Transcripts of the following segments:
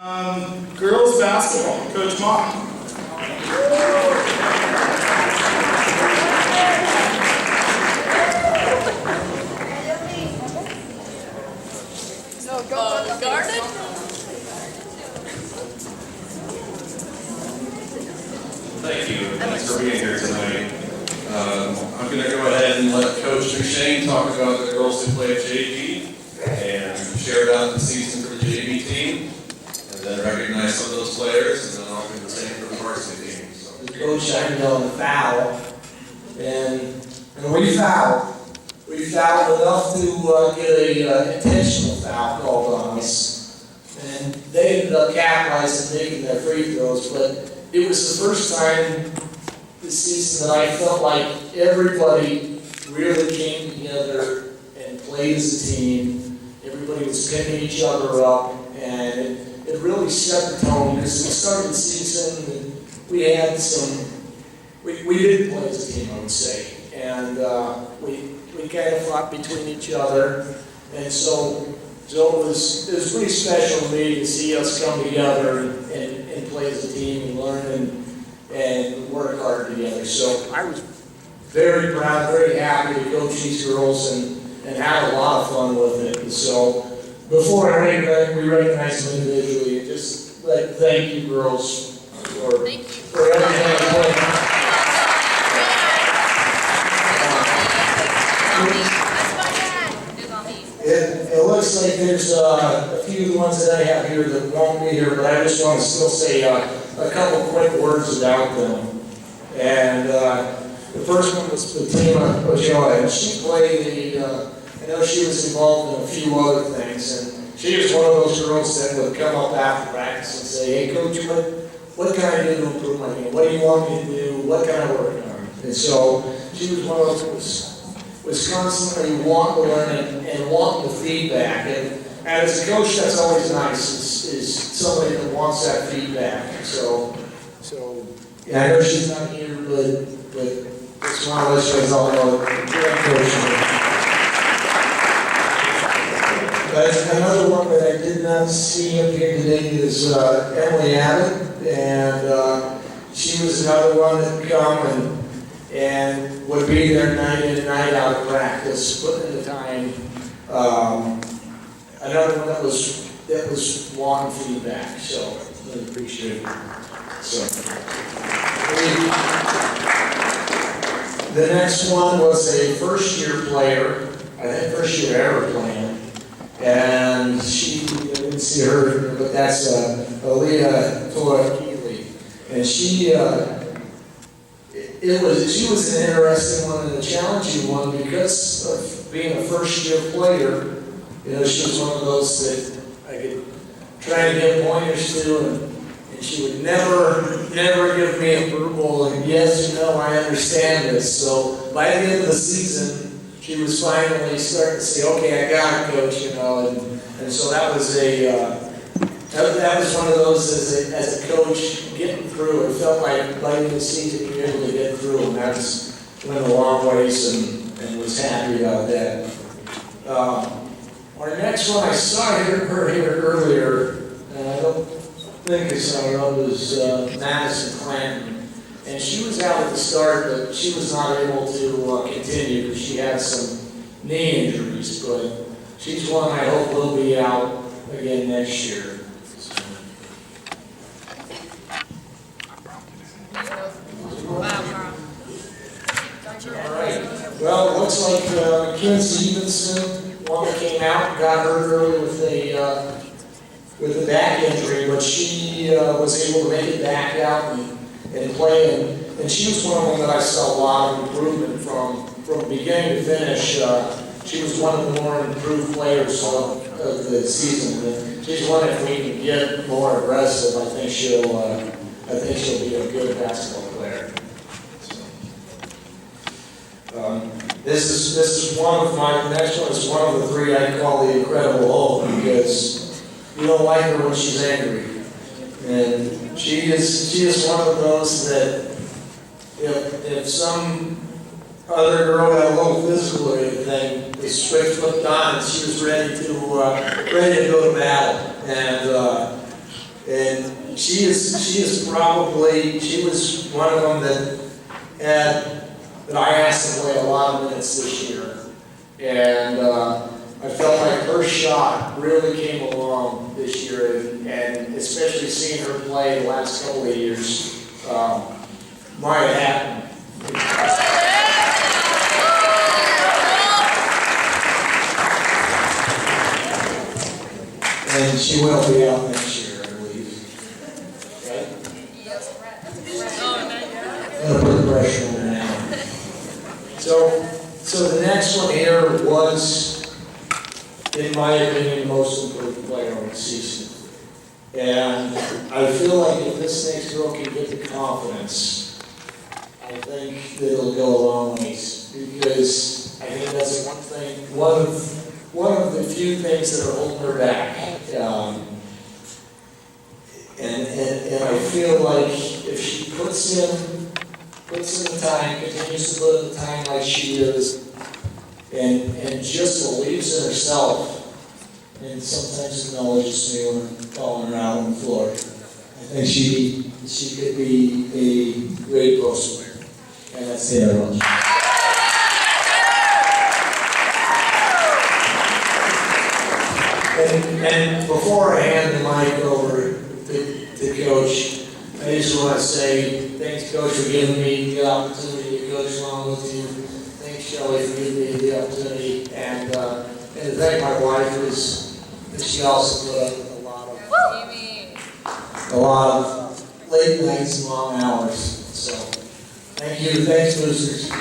Girls basketball, Coach Mock. Garden? Thank you. Thanks for being here tonight. I'm going to go ahead and let Coach McShane talk about the girls who play JV and share about the season for the JV team, and then recognize some of those players, and then I'll do the same for the varsity team. So. Coach Shine on the foul, and we fouled. We fouled enough to get a intentional foul called on us, and they ended up capitalizing and making their free throws. But it was the first time this season that I felt like everybody really came together and played as a team. Everybody was picking each other up, and it really set the tone because we started the season and we had some. We did play as a team, I would say, and we kind of fought between each other, and so it was pretty special to me to see us come together and play as a team and learn and work hard together. So I was very proud, very happy to coach these girls and have a lot of fun with it. And so before we recognize them individually, just thank you girls for everything. It looks like there's a few of the ones that I have here that won't be here, but I just want to still say a couple quick words about them. And the first one was Fatima Ojoy, and she played I know she was involved in a few other things, and she was one of those girls that would come up after practice and say, "Hey coach, what can I do to improve my game? What do you want me to do? What can I work on?" And so she was one of those who was constantly wanting to learn and wanting the feedback. And as a coach, that's always nice, is somebody that wants that feedback. So yeah, I know she's not here, but just want to let you guys all know great coach. But another one that I did not see up here today is Emily Abbott, and she was another one that would come and would be there night in and night out of practice, putting in the time. Another one that was wanting feedback, so really appreciate it. So the next one was a first-year player, I think first year ever playing, and I didn't see her, but that's Aaliyah Toa-Keeley, and she was an interesting one and a challenging one because of being a first-year player. You know, she was one of those that I could try and give pointers to, and she would never give me a verbal and yes or no, I understand this. So by the end of the season, she was finally starting to say, okay, I got it, coach, you know, and so that was that was one of those as a coach getting through. It felt like by the end of the season you were able to get through, and that's went a long ways and was happy about that. Our next one, I saw her here earlier, and I don't think I saw her, it was Madison Clanton. And she was out at the start, but she was not able to continue because she had some knee injuries. But she's one I hope will be out again next year. All right. Well, it looks like Kim Stevenson, one that came out and got hurt early with a back injury, but she was able to make it back out and play. And she was one of them that I saw a lot of improvement from beginning to finish. She was one of the more improved players of the season. And she's one, if we can get more aggressive, I think she'll be a good basketball player. This is one of my, the next one is one of the three I call the Incredible Hulk, because you don't like her when she's angry. And she is one of those that if some other girl got a little physical or anything, the switch flipped on and she was ready to go to battle. And she is probably, she was one of them that I asked to play a lot of minutes this year. And I felt like her shot really came along this year, and especially seeing her play the last couple of years, might have happened. And she will be out next year, I believe. Right? Gonna put the pressure on her now. So the next one here was, in my opinion, the most improved player on the season. And I feel like if this next girl can get the confidence, I think that it'll go a long ways. Because I think that's one thing, one of the few things that are holding her back. And I feel like if she puts in the time, continues to put in the time like she is, and just believes in herself, and sometimes acknowledges me when I'm calling her out on the floor, I think she could be a great post player. And that's the other one. And before I hand the mic over to Coach, I just want to say thanks, Coach, for giving me the opportunity to coach along with you. Thanks, Shelley, for giving me the opportunity, and to thank my wife, because she also put up with a lot of late nights and long hours. So thank you. Thanks, Boosters.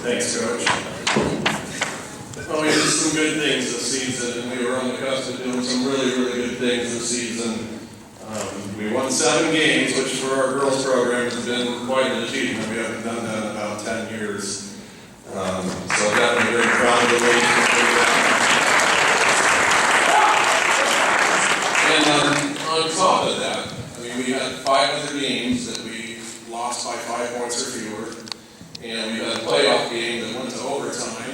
Thanks, Coach. Well, we did some good things this season, and we were on the cusp of doing some really, really good things this season. We won 7 games, which for our girls program has been quite an achievement. We haven't done that in about 10 years. So definitely very proud of the ladies. And on top of that, I mean, we had 5 other games that we lost by 5 points or fewer. And we had a playoff game that went to overtime.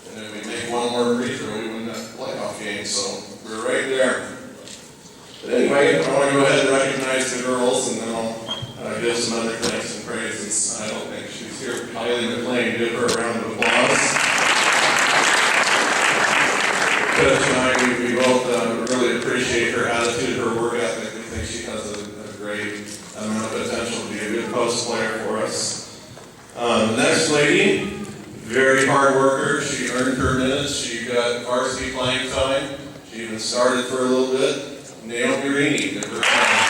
And if we make one more free throw, we win that playoff game. So we're right there. But anyway, I want to go ahead and recognize the girls, and then I'll give some other thanks and praises. I don't think she's here. Kylie McLean, give her a round of applause. Coach and I, we both really appreciate her attitude, her work ethic. We think she has a great amount of potential to be a good post player for us. The next lady, very hard worker. She earned her minutes. She got varsity playing time. She even started for a little bit. Naomi Rini, give her a hand.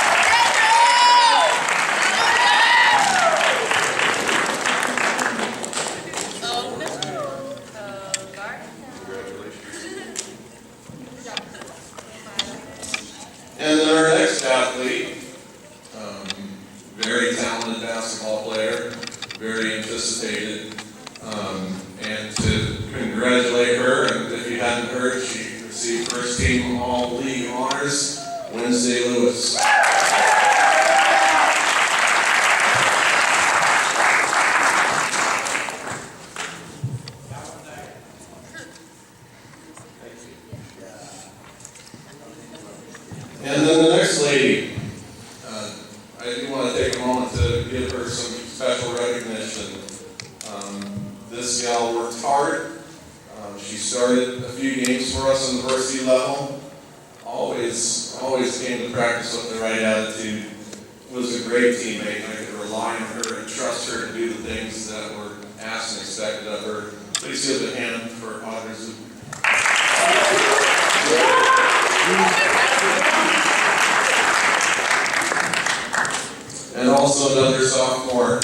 And then our next athlete, very talented basketball player, very anticipated, and to congratulate her, and if you hadn't heard, she received first team All-League honors, Wednesday Lewis. And then the next lady, I do want to take a moment to give her some special recognition. This gal worked hard. She started a few games for us on the varsity level. Always came to practice with the right attitude. Was a great teammate. I could rely on her and trust her to do the things that were asked and expected of her. Please give a hand for Audrey Zuber. And also another sophomore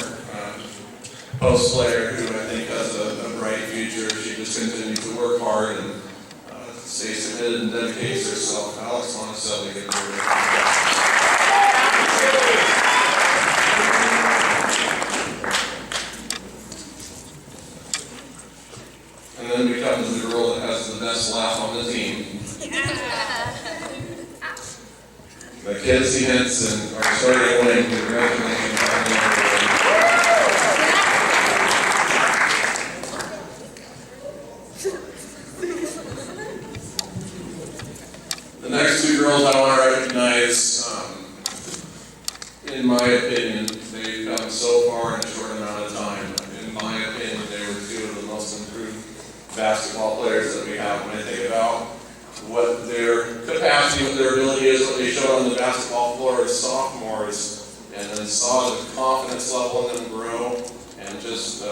post player who I think has a bright future. She just continues to work hard and stays committed and dedicates herself. Alex Monticelli, give her a hand. And then we come to the girl that has the best laugh on the team. Mackenzie Henson, our starting wing. Congratulations. girls I want to recognize, in my opinion, they've come so far in a short amount of time. In my opinion, they were two of the most improved basketball players that we have. When I think about what their capacity, what their ability is, what they showed on the basketball floor as sophomores, and then saw the confidence level in them grow, and just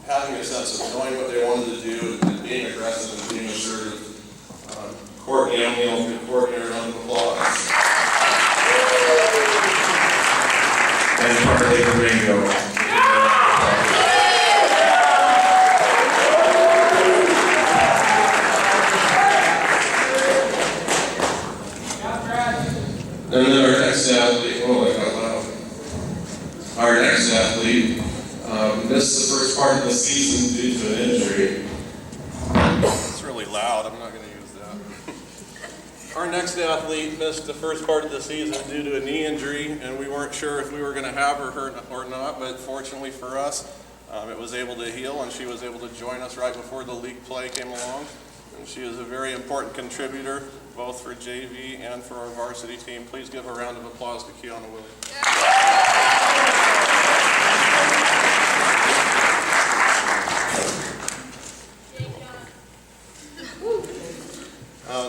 having a sense of knowing what they wanted to do and being aggressive and being assertive. Courtney O'Neill, give Courtney a round of applause. And Carly Domingo. And then our next athlete, our next athlete missed the first part of the season due to an injury. It's really loud, I'm not going to use that. Our next athlete missed the first part of the season due to a knee injury, and we weren't sure if we were going to have her or not, but fortunately for us, it was able to heal, and she was able to join us right before the league play came along. And she is a very important contributor, both for JV and for our varsity team. Please give a round of applause to Kiana Williams.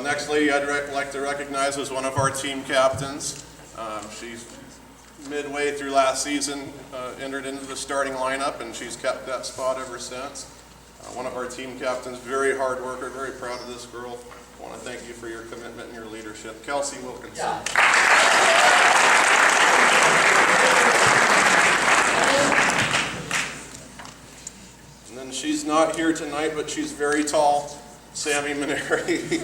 Next lady I'd like to recognize is one of our team captains. She's midway through last season entered into the starting lineup, and she's kept that spot ever since. One of our team captains, very hard worker, very proud of this girl. I want to thank you for your commitment and your leadership. Kelsey Wilkinson. And then she's not here tonight, but she's very tall. Sammy Maneri.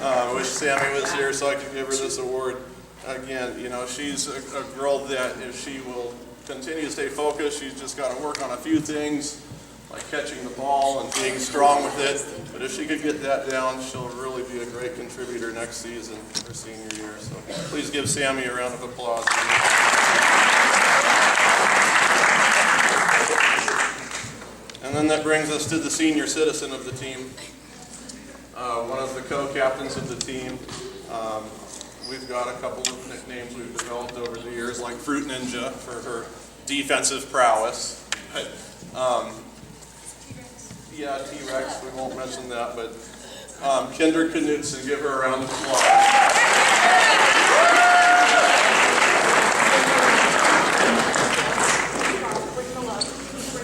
I wish Sammy was here so I could give her this award. Again, you know, she's a girl that if she will continue to stay focused, she's just got to work on a few things, like catching the ball and being strong with it. But if she could get that down, she'll really be a great contributor next season, her senior year. So please give Sammy a round of applause. And then that brings us to the senior citizen of the team. One of the co-captains of the team. We've got a couple of nicknames we've developed over the years, like Fruit Ninja for her defensive prowess. Yeah, T-Rex, we won't mention that, but Kendra Knudsen, give her a round of applause.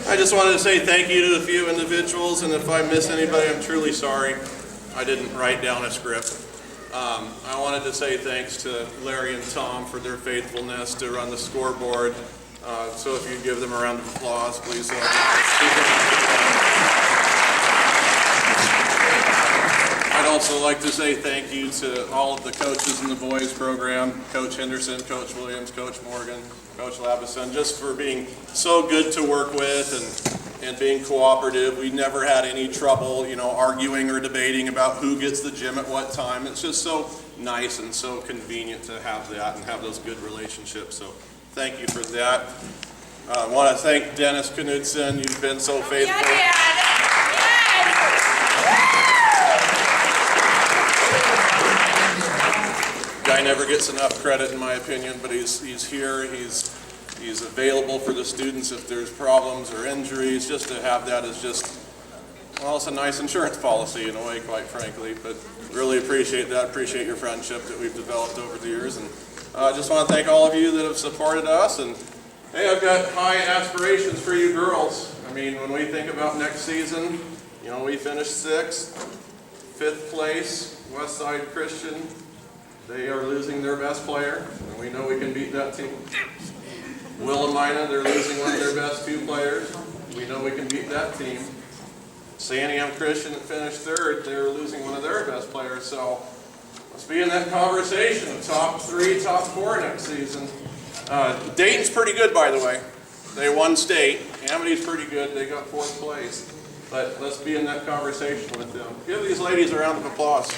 I just wanted to say thank you to a few individuals, and if I miss anybody, I'm truly sorry. I didn't write down a script. I wanted to say thanks to Larry and Tom for their faithfulness to run the scoreboard. So if you'd give them a round of applause, please. I'd also like to say thank you to all of the coaches in the boys program, Coach Henderson, Coach Williams, Coach Morgan, Coach Labison, just for being so good to work with and being cooperative. We never had any trouble, you know, arguing or debating about who gets the gym at what time. It's just so nice and so convenient to have that and have those good relationships. So thank you for that. I want to thank Dennis Knudsen. You've been so faithful. Guy never gets enough credit in my opinion, but he's here. He's available for the students if there's problems or injuries. Just to have that is just, well, it's a nice insurance policy in a way, quite frankly. But really appreciate that. Appreciate your friendship that we've developed over the years. And I just want to thank all of you that have supported us. And hey, I've got high aspirations for you girls. I mean, when we think about next season, you know, we finished 6th, 5th place, Westside Christian. They are losing their best player, and we know we can beat that team. Willamina, they're losing one of their best 2 players. We know we can beat that team. Santiam Christian that finished 3rd, they're losing one of their best players. So let's be in that conversation of top 3, top 4 next season. Dayton's pretty good, by the way. They won state. Amity's pretty good. They got 4th place. But let's be in that conversation with them. Give these ladies a round of applause.